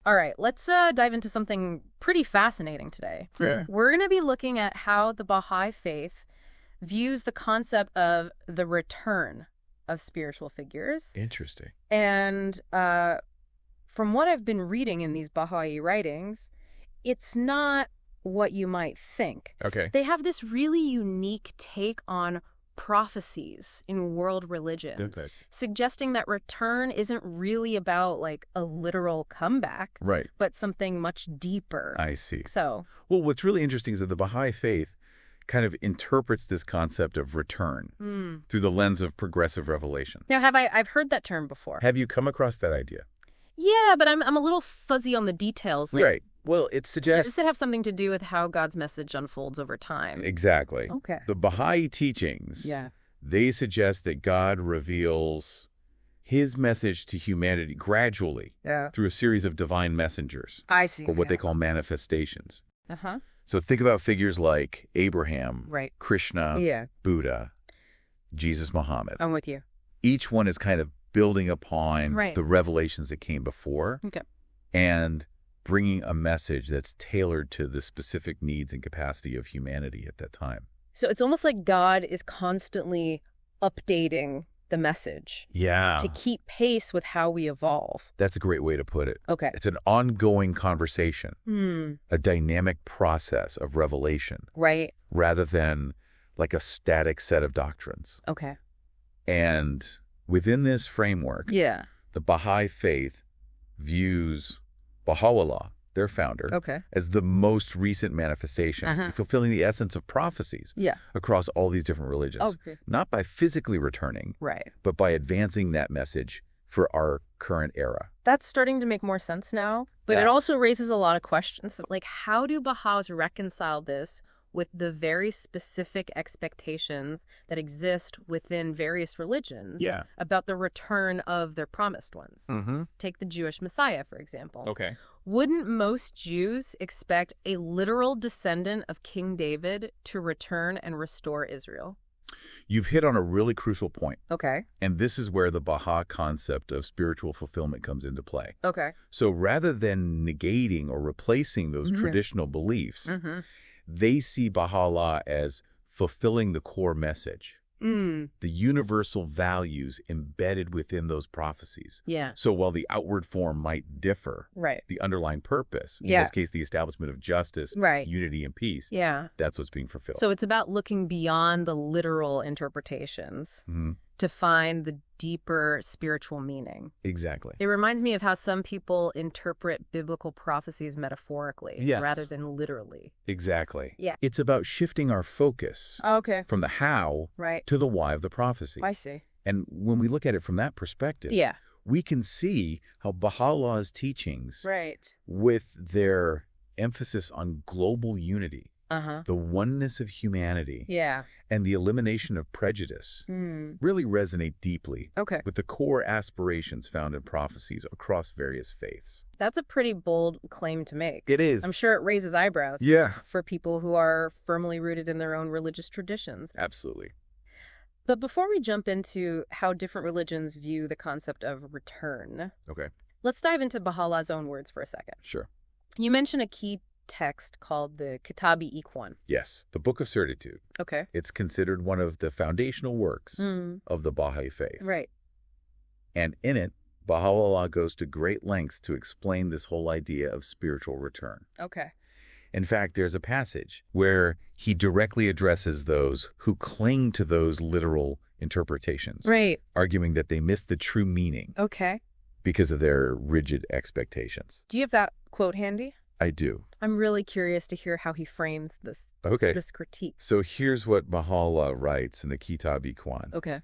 All right, let's dive into something pretty fascinating today. Yeah. We're going to be looking at how the Baha'i Faith views the concept of the return of spiritual figures. Interesting. And from what I've been reading in these Baha'i writings, it's not what you might think. Okay. They have this really unique take on prophecies in world religions, Okay. suggesting that return isn't really about like a literal comeback, Right. but something much deeper. I see. So, Well, what's really interesting is that the Baha'i Faith kind of interprets this concept of return through the lens of progressive revelation. now I've heard that term before. Have you come across that idea? Yeah, but I'm a little fuzzy on the details. Like, Right. Well, it suggests... does it have something to do with how God's message unfolds over time? Exactly. Okay. The Baha'i teachings, they suggest that God reveals his message to humanity gradually through a series of divine messengers, I see. or what they call manifestations. Uh-huh. So think about figures like Abraham, Right. Krishna, Yeah, Buddha, Jesus, Muhammad. I'm with you. Each one is kind of building upon Right. the revelations that came before Okay. and bringing a message that's tailored to the specific needs and capacity of humanity at that time. So it's almost like God is constantly updating the message Yeah. to keep pace with how we evolve. That's a great way to put it. Okay. It's an ongoing conversation, a dynamic process of revelation, Right. rather than like a static set of doctrines. Okay. And within this framework, Yeah. the Baha'i Faith views Bahá'u'lláh, their founder, Okay. as the most recent manifestation, fulfilling the essence of prophecies Yeah. across all these different religions. Okay. Not by physically returning, Right. but by advancing that message for our current era. That's starting to make more sense now, but it Yeah. also raises a lot of questions. Like, how do Baha'is reconcile this with the very specific expectations that exist within various religions about the return of their promised ones? Take the Jewish Messiah, for example. Okay. Wouldn't most Jews expect a literal descendant of King David to return and restore Israel? You've hit on a really crucial point, Okay. and this is where the Baha'i concept of spiritual fulfillment comes into play. Okay. So rather than negating or replacing those traditional beliefs, they see Baha'u'lláh as fulfilling the core message, the universal values embedded within those prophecies. Yeah. So while the outward form might differ, Right. the underlying purpose, in Yeah. this case, the establishment of justice, Right. unity, and peace, Yeah. that's what's being fulfilled. So it's about looking beyond the literal interpretations to find the deeper spiritual meaning. Exactly. It reminds me of how some people interpret biblical prophecies metaphorically Yes. rather than literally. Exactly. Yeah. It's about shifting our focus Okay. from the how Right. to the why of the prophecy. I see. And when we look at it from that perspective, Yeah. we can see how Baha'u'llah's teachings, Right. with their emphasis on global unity, Uh-huh. the oneness of humanity, Yeah. and the elimination of prejudice, really resonate deeply Okay. with the core aspirations found in prophecies across various faiths. That's a pretty bold claim to make. It is. I'm sure it raises eyebrows Yeah. for people who are firmly rooted in their own religious traditions. Absolutely. But before we jump into how different religions view the concept of return, Okay. let's dive into Baha'u'llah's own words for a second. Sure. You mentioned a key text called the Kitab-i Ikhwan. Yes. The Book of Certitude. Okay. It's considered one of the foundational works of the Baha'i Faith. Right. And in it, Baha'u'lláh goes to great lengths to explain this whole idea of spiritual return. Okay. In fact, there's a passage where he directly addresses those who cling to those literal interpretations, Right. arguing that they miss the true meaning Okay. because of their rigid expectations. Do you have that quote handy? I do. I'm really curious to hear how he frames this Okay. this critique. So here's what Baha'u'lláh writes in the Kitab-i Ikhwan. Okay.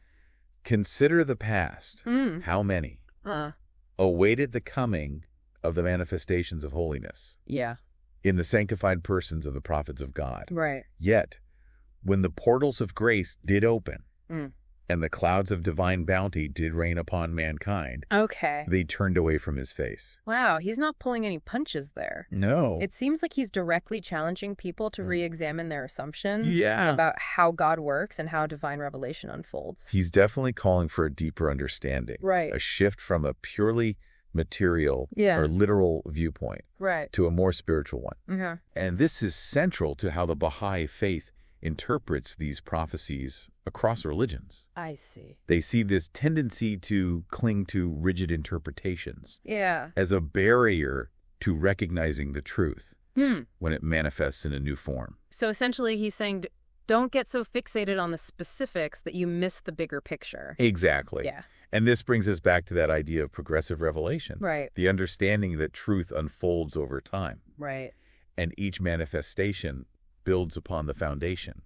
Consider the past. How many awaited the coming of the manifestations of holiness Yeah. in the sanctified persons of the prophets of God. Right. Yet, when the portals of grace did open and the clouds of divine bounty did rain upon mankind, Okay. they turned away from his face. Wow, he's not pulling any punches there. No. It seems like he's directly challenging people to re-examine their assumption Yeah. about how God works and how divine revelation unfolds. He's definitely calling for a deeper understanding. Right. A shift from a purely material, or literal viewpoint to a more spiritual one. And this is central to how the Baha'i Faith interprets these prophecies across religions. I see. They see this tendency to cling to rigid interpretations as a barrier to recognizing the truth when it manifests in a new form. So essentially he's saying, don't get so fixated on the specifics that you miss the bigger picture. Exactly. Yeah. And this brings us back to that idea of progressive revelation. Right. The understanding that truth unfolds over time. Right. And each manifestation builds upon the foundation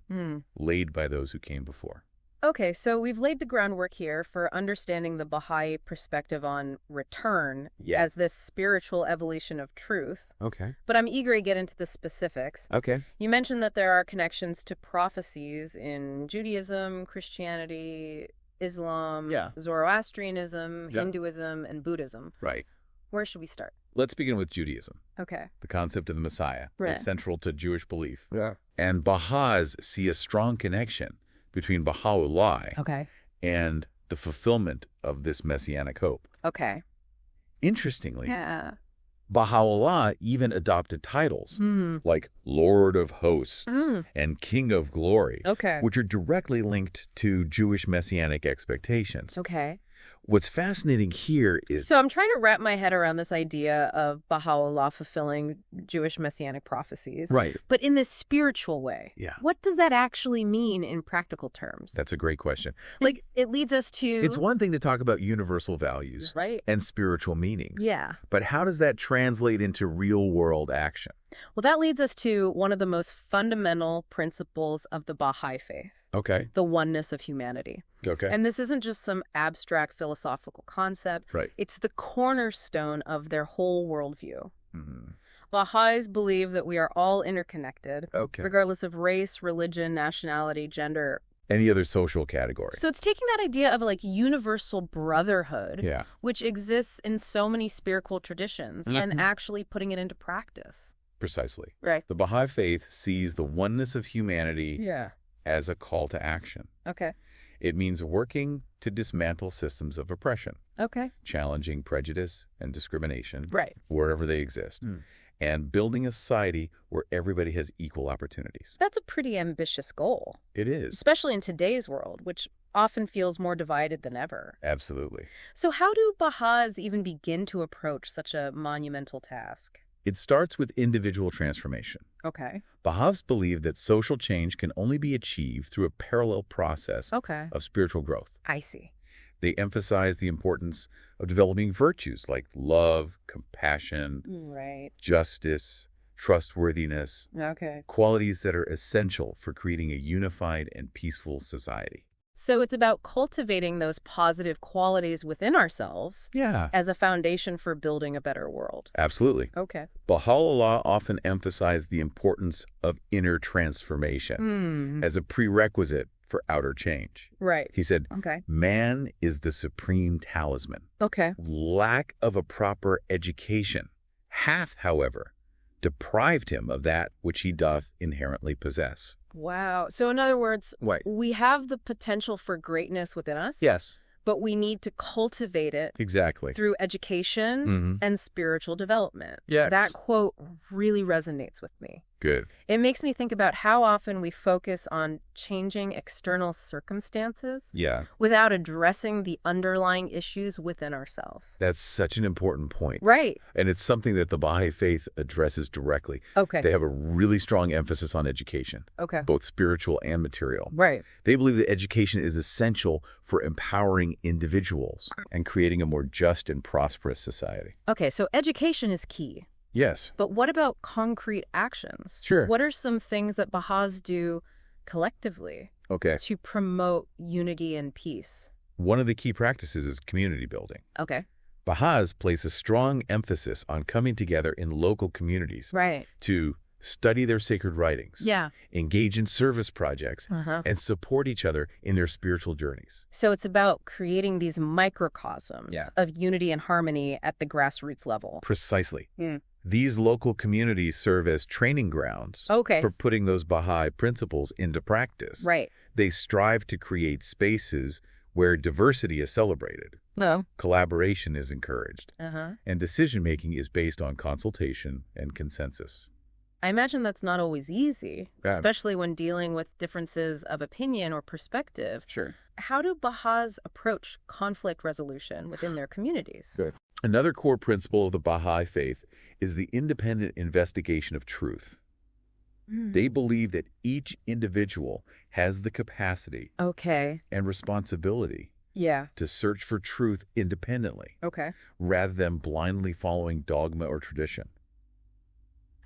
laid by those who came before. Okay, so we've laid the groundwork here for understanding the Baha'i perspective on return as this spiritual evolution of truth. Okay. But I'm eager to get into the specifics. Okay. You mentioned that there are connections to prophecies in Judaism, Christianity, Islam, Zoroastrianism, Hinduism, and Buddhism. Right. Where should we start? Let's begin with Judaism. Okay. The concept of the Messiah. Right. It's central to Jewish belief. Yeah. And Baha'is see a strong connection between Bahá'u'lláh and the fulfillment of this messianic hope. Okay. Interestingly, Baha'u'lláh even adopted titles like Lord of Hosts and King of Glory, which are directly linked to Jewish messianic expectations. Okay. What's fascinating here is... So I'm trying to wrap my head around this idea of Baha'u'lláh fulfilling Jewish messianic prophecies. Right. But in this spiritual way. Yeah. What does that actually mean in practical terms? That's a great question. Like, it leads us to... It's one thing to talk about universal values and spiritual meanings. Yeah. But how does that translate into real-world action? Well, that leads us to one of the most fundamental principles of the Bahá'í Faith. Okay. The oneness of humanity. Okay. And this isn't just some abstract philosophical concept. Right. It's the cornerstone of their whole worldview. Baha'is believe that we are all interconnected, regardless of race, religion, nationality, gender. Any other social category. So it's taking that idea of like universal brotherhood, which exists in so many spiritual traditions, and actually putting it into practice. Precisely. Right. The Baha'i Faith sees the oneness of humanity as a call to action. Okay. It means working to dismantle systems of oppression. Okay. Challenging prejudice and discrimination wherever they exist. And building a society where everybody has equal opportunities. That's a pretty ambitious goal. It is. Especially in today's world, which often feels more divided than ever. Absolutely. So how do Baha'is even begin to approach such a monumental task? It starts with individual transformation. Okay. Baha'is believe that social change can only be achieved through a parallel process of spiritual growth. I see. They emphasize the importance of developing virtues like love, compassion, justice, trustworthiness, qualities that are essential for creating a unified and peaceful society. So it's about cultivating those positive qualities within ourselves as a foundation for building a better world. Absolutely. Okay. Baha'u'lláh often emphasized the importance of inner transformation as a prerequisite for outer change. Right. He said, man is the supreme talisman. Okay. Lack of a proper education hath, however, deprived him of that which he doth inherently possess. Wow. So in other words, we have the potential for greatness within us. Yes. But we need to cultivate it through education and spiritual development. Yes. That quote really resonates with me. Good. It makes me think about how often we focus on changing external circumstances without addressing the underlying issues within ourselves. That's such an important point. Right. And it's something that the Baha'i Faith addresses directly. Okay. They have a really strong emphasis on education. Okay. Both spiritual and material. Right. They believe that education is essential for empowering individuals and creating a more just and prosperous society. Okay, so education is key. Yes. But what about concrete actions? Sure. What are some things that Baha'is do collectively to promote unity and peace? One of the key practices is community building. Okay. Baha'is place a strong emphasis on coming together in local communities to study their sacred writings, engage in service projects, and support each other in their spiritual journeys. So it's about creating these microcosms of unity and harmony at the grassroots level. Precisely. These local communities serve as training grounds for putting those Baha'i principles into practice. Right. They strive to create spaces where diversity is celebrated, No. Collaboration is encouraged. Uh-huh. And decision-making is based on consultation and consensus. I imagine that's not always easy, especially when dealing with differences of opinion or perspective. Sure. How do Baha'is approach conflict resolution within their communities? Good. Another core principle of the Baha'i Faith is the independent investigation of truth. They believe that each individual has the capacity and responsibility to search for truth independently rather than blindly following dogma or tradition.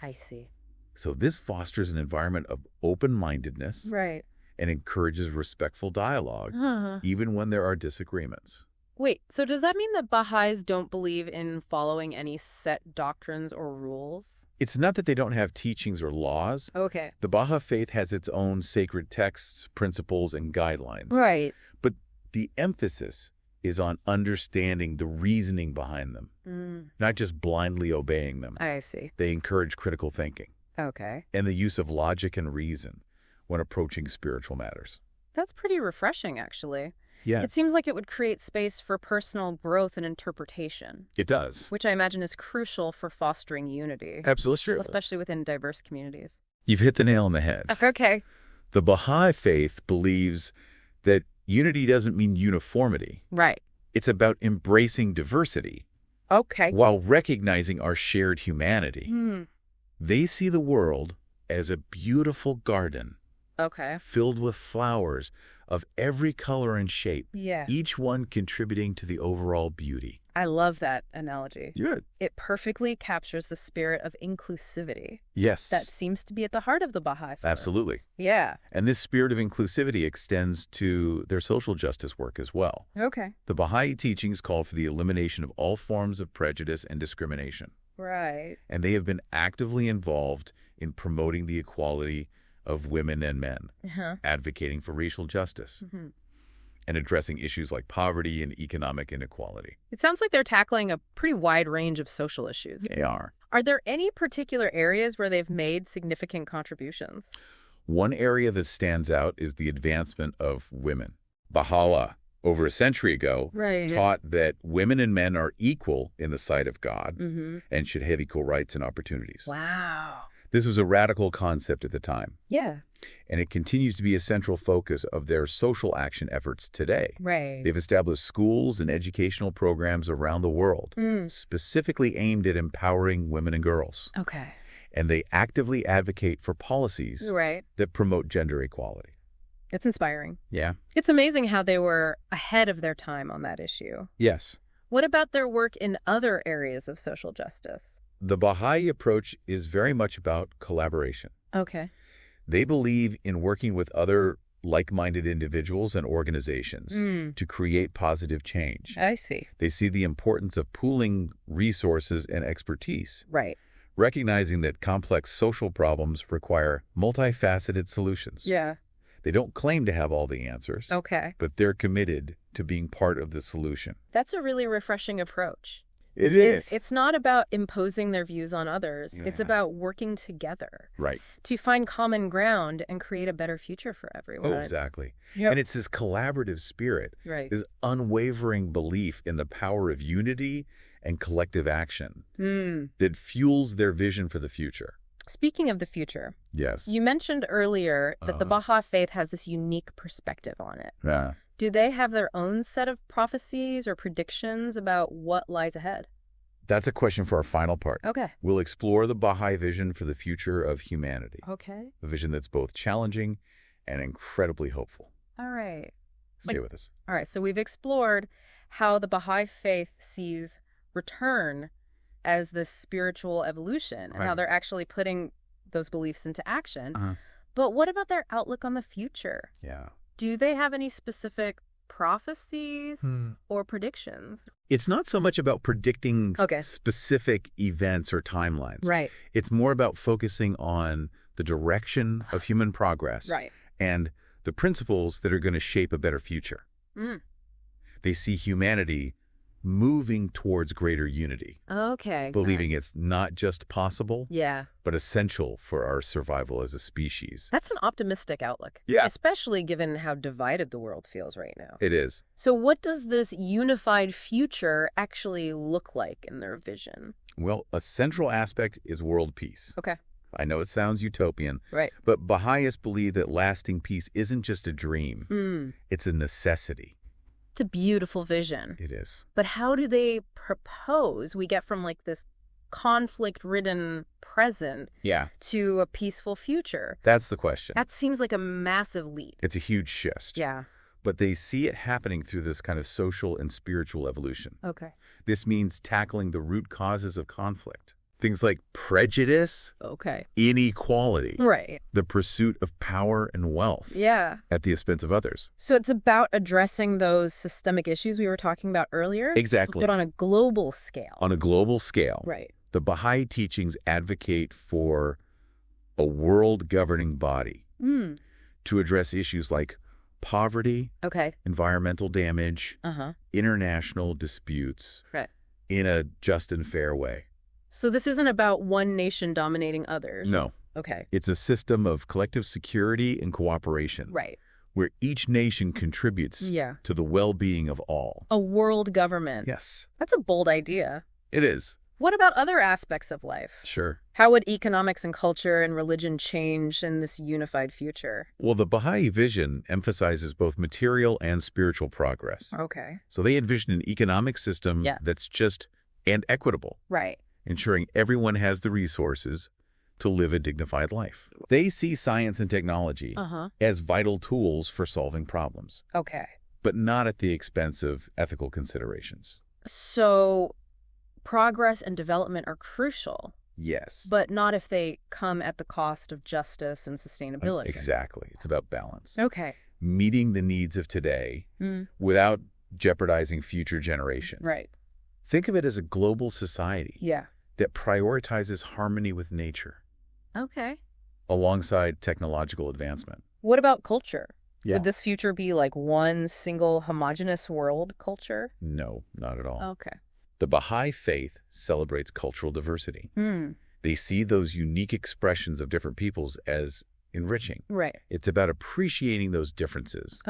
I see. So this fosters an environment of open-mindedness and encourages respectful dialogue, even when there are disagreements. Wait, so does that mean that Baha'is don't believe in following any set doctrines or rules? It's not that they don't have teachings or laws. Okay. The Baha'i Faith has its own sacred texts, principles, and guidelines. Right. But the emphasis is on understanding the reasoning behind them, not just blindly obeying them. I see. They encourage critical thinking. Okay. And the use of logic and reason when approaching spiritual matters. That's pretty refreshing, actually. Yeah. It seems like it would create space for personal growth and interpretation. It does. Which I imagine is crucial for fostering unity. Absolutely. Especially within diverse communities. You've hit the nail on the head. Okay. The Baha'i Faith believes that unity doesn't mean uniformity. Right. It's about embracing diversity. Okay. While recognizing our shared humanity. They see the world as a beautiful garden. Filled with flowers of every color and shape. Yeah. Each one contributing to the overall beauty. I love that analogy. Good. It perfectly captures the spirit of inclusivity. Yes. That seems to be at the heart of the Baha'i Faith. Absolutely. Yeah. And this spirit of inclusivity extends to their social justice work as well. Okay. The Baha'i teachings call for the elimination of all forms of prejudice and discrimination. Right. And they have been actively involved in promoting the equality of women and men, advocating for racial justice, and addressing issues like poverty and economic inequality. It sounds like they're tackling a pretty wide range of social issues. They are. Are there any particular areas where they've made significant contributions? One area that stands out is the advancement of women. Baha'u'lláh, over a century ago, taught that women and men are equal in the sight of God and should have equal rights and opportunities. Wow. This was a radical concept at the time. Yeah. And it continues to be a central focus of their social action efforts today. Right. They've established schools and educational programs around the world, specifically aimed at empowering women and girls. Okay. And they actively advocate for policies that promote gender equality. It's inspiring. Yeah. It's amazing how they were ahead of their time on that issue. Yes. What about their work in other areas of social justice? The Baha'i approach is very much about collaboration. Okay. They believe in working with other like-minded individuals and organizations to create positive change. I see. They see the importance of pooling resources and expertise. Right. Recognizing that complex social problems require multifaceted solutions. Yeah. They don't claim to have all the answers. Okay. But they're committed to being part of the solution. That's a really refreshing approach. It is. It's not about imposing their views on others. Yeah. It's about working together. Right. To find common ground and create a better future for everyone. Oh, exactly. Yep. And it's this collaborative spirit, this unwavering belief in the power of unity and collective action that fuels their vision for the future. Speaking of the future, yes, you mentioned earlier that the Baha'i Faith has this unique perspective on it. Yeah. Do they have their own set of prophecies or predictions about what lies ahead? That's a question for our final part. Okay. We'll explore the Baha'i vision for the future of humanity. Okay. A vision that's both challenging and incredibly hopeful. All right. Stay with us. All right. So we've explored how the Baha'i Faith sees return as this spiritual evolution and how they're actually putting those beliefs into action. But what about their outlook on the future? Yeah. Do they have any specific prophecies or predictions? It's not so much about predicting specific events or timelines. Right. It's more about focusing on the direction of human progress and the principles that are going to shape a better future. They see humanity moving towards greater unity. Okay. Believing it's not just possible, yeah, but essential for our survival as a species. That's an optimistic outlook. Yeah. Especially given how divided the world feels right now. It is. So what does this unified future actually look like in their vision? Well, a central aspect is world peace. Okay. I know it sounds utopian, Right. but Baha'is believe that lasting peace isn't just a dream. It's a necessity. It's a beautiful vision. It is. But how do they propose we get from like this conflict-ridden present to a peaceful future? That's the question. That seems like a massive leap. It's a huge shift. Yeah. But they see it happening through this kind of social and spiritual evolution. Okay. This means tackling the root causes of conflict. Things like prejudice, Okay. inequality, Right. the pursuit of power and wealth Yeah. at the expense of others. So it's about addressing those systemic issues we were talking about earlier? Exactly. But on a global scale. On a global scale, Right. the Baha'i teachings advocate for a world governing body to address issues like poverty, Okay. environmental damage, international disputes Right. in a just and fair way. So this isn't about one nation dominating others? No. Okay. It's a system of collective security and cooperation. Right. Where each nation contributes to the well-being of all. A world government. Yes. That's a bold idea. It is. What about other aspects of life? Sure. How would economics and culture and religion change in this unified future? Well, the Baha'i vision emphasizes both material and spiritual progress. Okay. So they envision an economic system that's just and equitable. Right. Ensuring everyone has the resources to live a dignified life. They see science and technology as vital tools for solving problems. Okay. But not at the expense of ethical considerations. So progress and development are crucial. Yes. But not if they come at the cost of justice and sustainability. Exactly. It's about balance. Okay. Meeting the needs of today without jeopardizing future generations. Right. Think of it as a global society that prioritizes harmony with nature alongside technological advancement. What about culture? Yeah. Would this future be like one single homogenous world culture? No, not at all. Okay. The Bahá'í Faith celebrates cultural diversity. They see those unique expressions of different peoples as enriching. Right. It's about appreciating those differences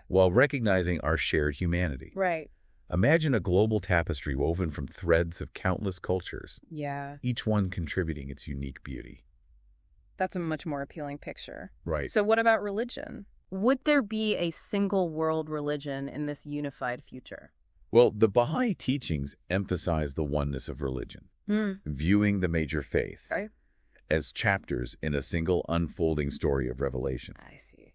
while recognizing our shared humanity. Right. Imagine a global tapestry woven from threads of countless cultures, Yeah. each one contributing its unique beauty. That's a much more appealing picture. Right. So what about religion? Would there be a single world religion in this unified future? Well, the Baha'i teachings emphasize the oneness of religion, viewing the major faiths as chapters in a single unfolding story of revelation. I see.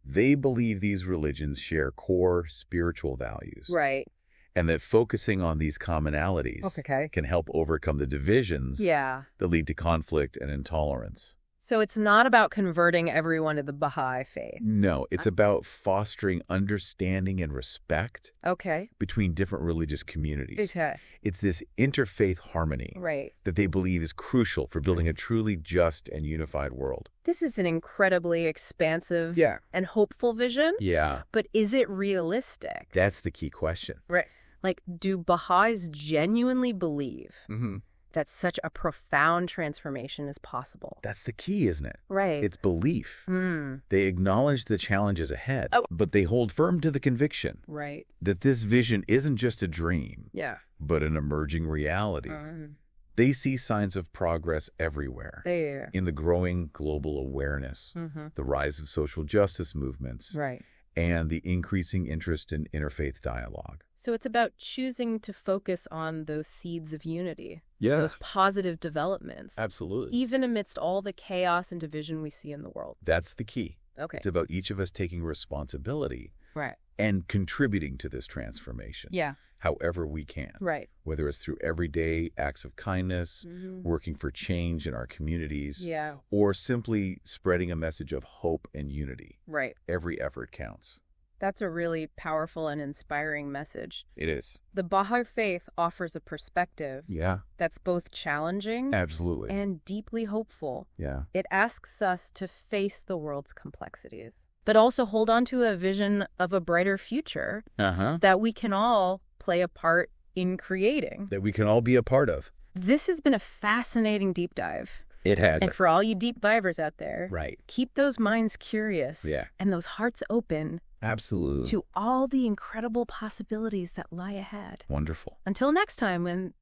They believe these religions share core spiritual values. Right. And that focusing on these commonalities can help overcome the divisions that lead to conflict and intolerance. So it's not about converting everyone to the Baha'i faith. No, it's about fostering understanding and respect between different religious communities. It's this interfaith harmony that they believe is crucial for building a truly just and unified world. This is an incredibly expansive and hopeful vision. Yeah. But is it realistic? That's the key question. Right. Like, do Baha'is genuinely believe that such a profound transformation is possible? That's the key, isn't it? Right. It's belief. They acknowledge the challenges ahead, but they hold firm to the conviction that this vision isn't just a dream, but an emerging reality. They see signs of progress everywhere. In the growing global awareness, the rise of social justice movements, and the increasing interest in interfaith dialogue. So it's about choosing to focus on those seeds of unity, Yeah. those positive developments, Absolutely. even amidst all the chaos and division we see in the world. That's the key. Okay. It's about each of us taking responsibility Right. and contributing to this transformation. Yeah. However we can. Right. Whether it's through everyday acts of kindness, working for change in our communities, Yeah. or simply spreading a message of hope and unity. Right. Every effort counts. That's a really powerful and inspiring message. It is. The Baha'i Faith offers a perspective Yeah. that's both challenging Absolutely. and deeply hopeful. Yeah. It asks us to face the world's complexities, but also hold on to a vision of a brighter future that we can all play a part in creating. That we can all be a part of. This has been a fascinating deep dive. It has. And for all you deep divers out there, right, keep those minds curious and those hearts open. Absolutely. To all the incredible possibilities that lie ahead. Wonderful. Until next time, when